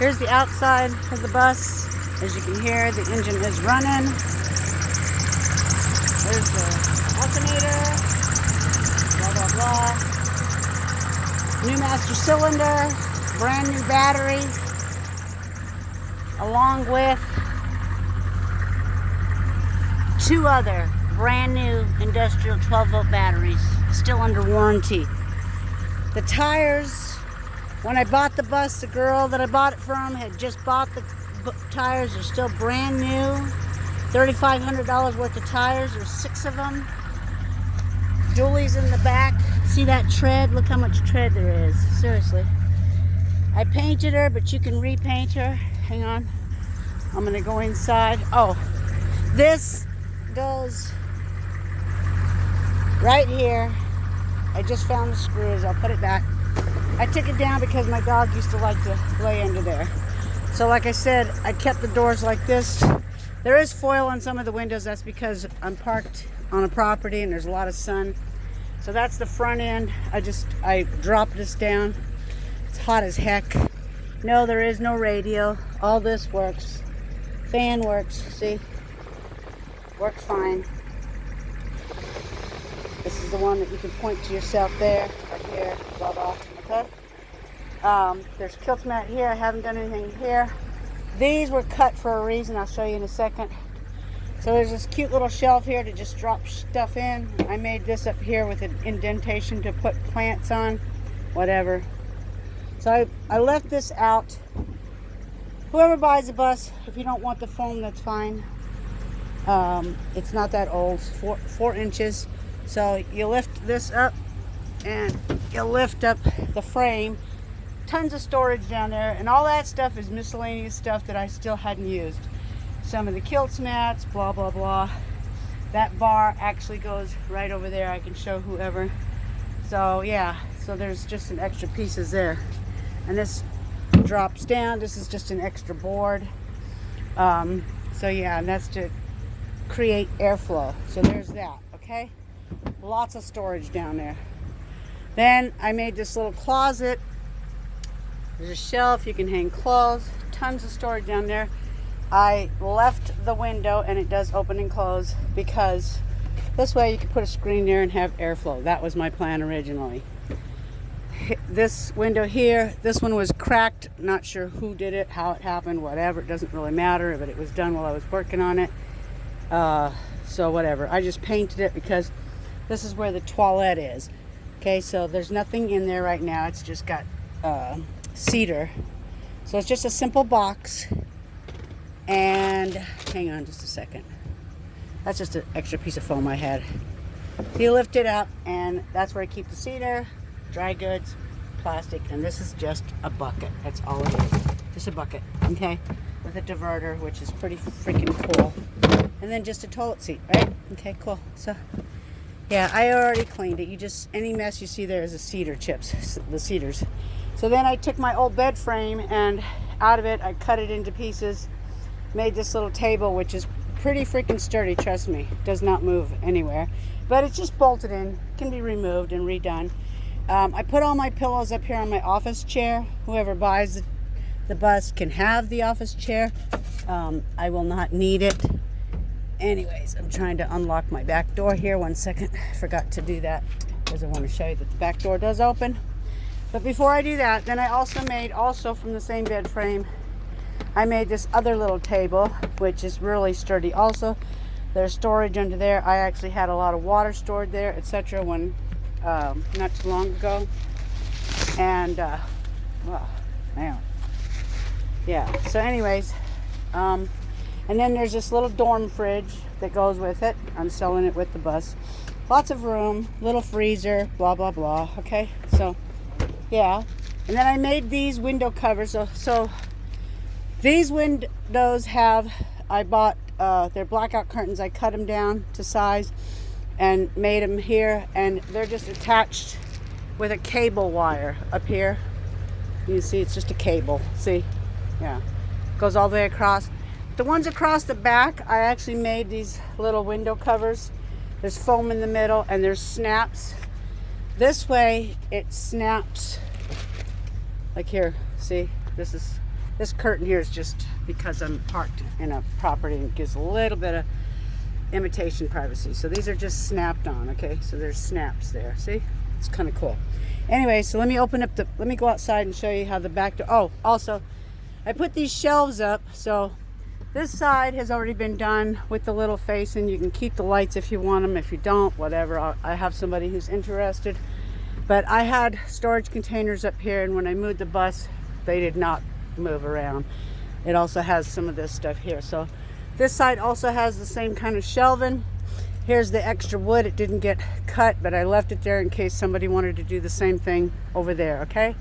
Here's the outside of the bus. As you can hear, the engine is running. There's the alternator. Blah, blah, blah. New master cylinder. Brand new battery. Along with 2 other brand new industrial 12-volt batteries. Still under warranty. The tires, when I bought the bus, the girl that I bought it from had just bought the tires. They're still brand new. $3,500 worth of tires. There's 6 of them. Julie's in the back. See that tread? Look how much tread there is. Seriously. I painted her, but you can repaint her. Hang on. I'm going to go inside. Oh, this goes right here. I just found the screws. I'll put it back. I took it down because my dog used to like to lay under there. So like I said, I kept the doors like this. There is foil on some of the windows. That's because I'm parked on a property and there's a lot of sun. So that's the front end. I dropped this down. It's hot as heck. No, there is no radio. All this works. Fan works, see? Works fine. This is the one that you can point to yourself there, right here, blah, blah, okay? There's kilmat here. I haven't done anything here. These were cut for a reason. I'll show you in a second. So there's this cute little shelf here to just drop stuff in. I made this up here with an indentation to put plants on, whatever. So I left this out. Whoever buys a bus, if you don't want the foam, that's fine. It's not that old, 4 inches. So you lift this up and you lift up the frame. Tons of storage down there, and all that stuff is miscellaneous stuff that I still hadn't used. Some of the kilmats, blah, blah, blah. That bar actually goes right over there. I can show whoever. So yeah, so there's just some extra pieces there. And this drops down. This is just an extra board. So yeah, and that's to create airflow. So there's that, okay? Lots of storage down there. Then I made this little closet. There's a shelf, you can hang clothes. Tons of storage down there. I left the window, and it does open and close, because this way you can put a screen there and have airflow. That was my plan originally. This window here, this one was cracked. Not sure who did it, how it happened, whatever. It doesn't really matter, but it was done while I was working on it. So whatever. I just painted it because this is where the toilet is. Okay, so there's nothing in there right now. It's just got cedar. So it's just a simple box. And hang on just a second. That's just an extra piece of foam I had. You lift it up, and that's where I keep the cedar, dry goods, plastic, and this is just a bucket. That's all it is. Just a bucket, okay? With a diverter, which is pretty freaking cool. And then just a toilet seat, right? Okay, cool. So yeah, I already cleaned it. You just, any mess you see there is the cedar chips, the cedars. So then I took my old bed frame, and out of it I cut it into pieces, made this little table, which is pretty freaking sturdy, trust me. It does not move anywhere, but it's just bolted in, can be removed and redone. I put all my pillows up here on my office chair. Whoever buys the bus can have the office chair. I will not need it. Anyways, I'm trying to unlock my back door here. 1 second. I forgot to do that because I want to show you that the back door does open. But before I do that, then I also made, from the same bed frame, I made this other little table, which is really sturdy also. There's storage under there. I actually had a lot of water stored there, etc. when not too long ago. And well, man. Yeah, so anyways, and then there's this little dorm fridge that goes with it. I'm selling it with the bus. Lots of room, little freezer, blah, blah, blah. Okay, so yeah. And then I made these window covers. So these windows I bought, they're blackout curtains. I cut them down to size and made them here. And they're just attached with a cable wire up here. You can see it's just a cable. See? Yeah. Goes all the way across. The ones across the back, I actually made these little window covers. There's foam in the middle and there's snaps. This way it snaps like here. See, this is This curtain here is just because I'm parked in a property and gives a little bit of imitation privacy. So these are just snapped on, okay? So there's snaps there, see? It's kind of cool. Anyway, so let me go outside and show you how the back door, oh, also, I put these shelves up, so this side has already been done with the little face, and you can keep the lights if you want them. If you don't, whatever. I have somebody who's interested. But I had storage containers up here, and when I moved the bus, they did not move around. It also has some of this stuff here. So this side also has the same kind of shelving. Here's the extra wood. It didn't get cut, but I left it there in case somebody wanted to do the same thing over there, okay?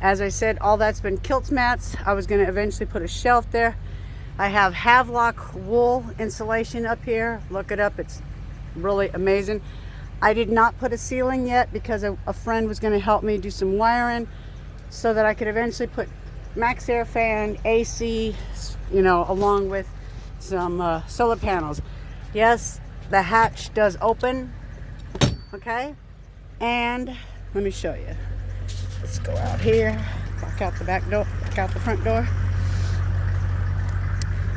As I said, all that's been kilt mats. I was going to eventually put a shelf there. I have havloc wool insulation up here. Look it up. It's really amazing. I did not put a ceiling yet because a friend was going to help me do some wiring so that I could eventually put max air fan, AC, you know, along with some solar panels. Yes, the hatch does open, okay? And let me show you. Let's go out here, back out the back door, back out the front door.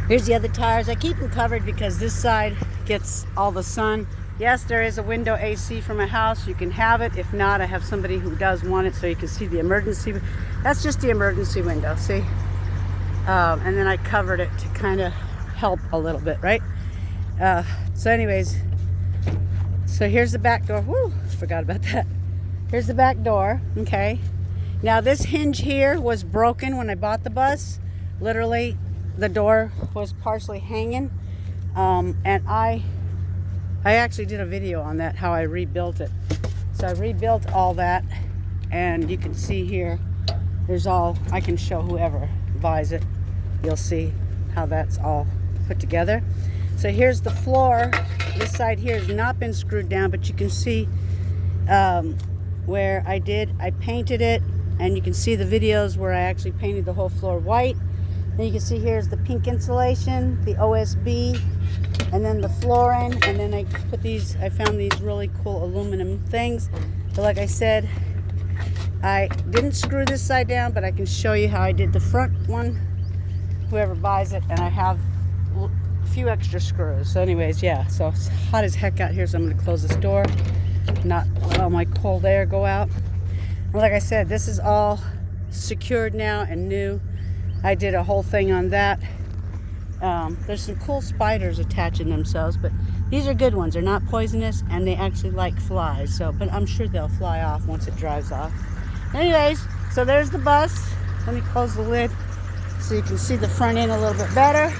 Here's the other tires. I keep them covered because this side gets all the sun. Yes, there is a window AC for my house. You can have it. If not, I have somebody who does want it so you can see the emergency. That's just the emergency window, see? And then I covered it to kind of help a little bit, right? So anyways, so here's the back door. Woo, forgot about that. Here's the back door, okay? Now this hinge here was broken when I bought the bus. Literally, the door was partially hanging. And I actually did a video on that, how I rebuilt it. So I rebuilt all that, and you can see here, there's all, I can show whoever buys it. You'll see how that's all put together. So here's the floor. This side here has not been screwed down, but you can see where I painted it, and you can see the videos where I actually painted the whole floor white. And you can see here's the pink insulation, the OSB, and then the flooring, and then I found these really cool aluminum things. But like I said, I didn't screw this side down, but I can show you how I did the front one, whoever buys it, and I have a few extra screws. So anyways, yeah, so it's hot as heck out here, so I'm going to close this door, not let all my cold air go out. And like I said, this is all secured now and new. I did a whole thing on that. There's some cool spiders attaching themselves, but these are good ones. They're not poisonous, and they actually like flies. So, but I'm sure they'll fly off once it dries off. Anyways, so there's the bus. Let me close the lid so you can see the front end a little bit better.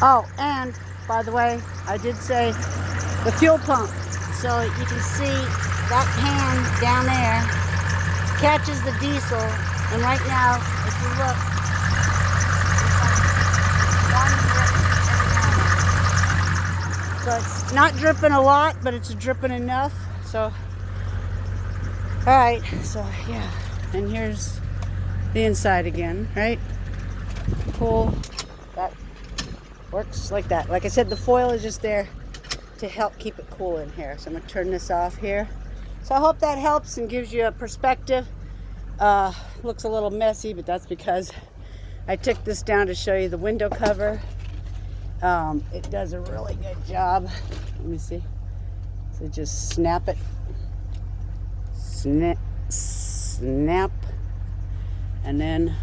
Oh, and by the way, I did say the fuel pump. So you can see that pan down there catches the diesel. And right now, if you look, it's like 1 drip every now and then. So it's not dripping a lot, but it's dripping enough. So, all right, so yeah. And here's the inside again, right? Cool. That works like that. Like I said, the foil is just there to help keep it cool in here. So I'm going to turn this off here. So I hope that helps and gives you a perspective. Looks a little messy, but that's because I took this down to show you the window cover. It does a really good job. Let me see. So just snap it. Snap. And then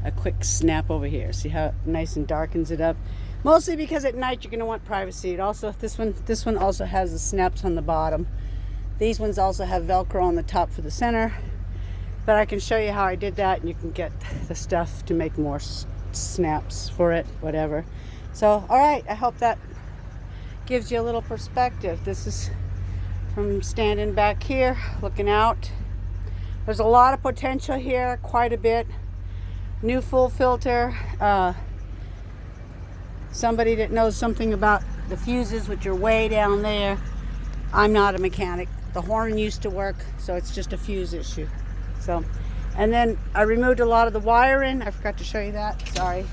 a quick snap over here. See how nice and darkens it up? Mostly because at night you're going to want privacy. It also, this one also has the snaps on the bottom. These ones also have Velcro on the top for the center. But I can show you how I did that, and you can get the stuff to make more snaps for it, whatever. So, all right, I hope that gives you a little perspective. This is from standing back here, looking out. There's a lot of potential here, quite a bit. New full filter. Somebody that knows something about the fuses, which are way down there. I'm not a mechanic. The horn used to work, so it's just a fuse issue. So, and then I removed a lot of the wiring. I forgot to show you that, sorry.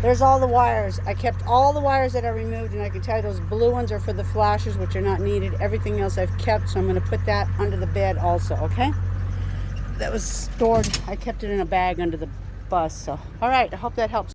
There's all the wires. I kept all the wires that I removed, and I can tell you those blue ones are for the flashers, which are not needed. Everything else I've kept, so I'm going to put that under the bed also, okay? That was stored. I kept it in a bag under the bus, so. All right, I hope that helps.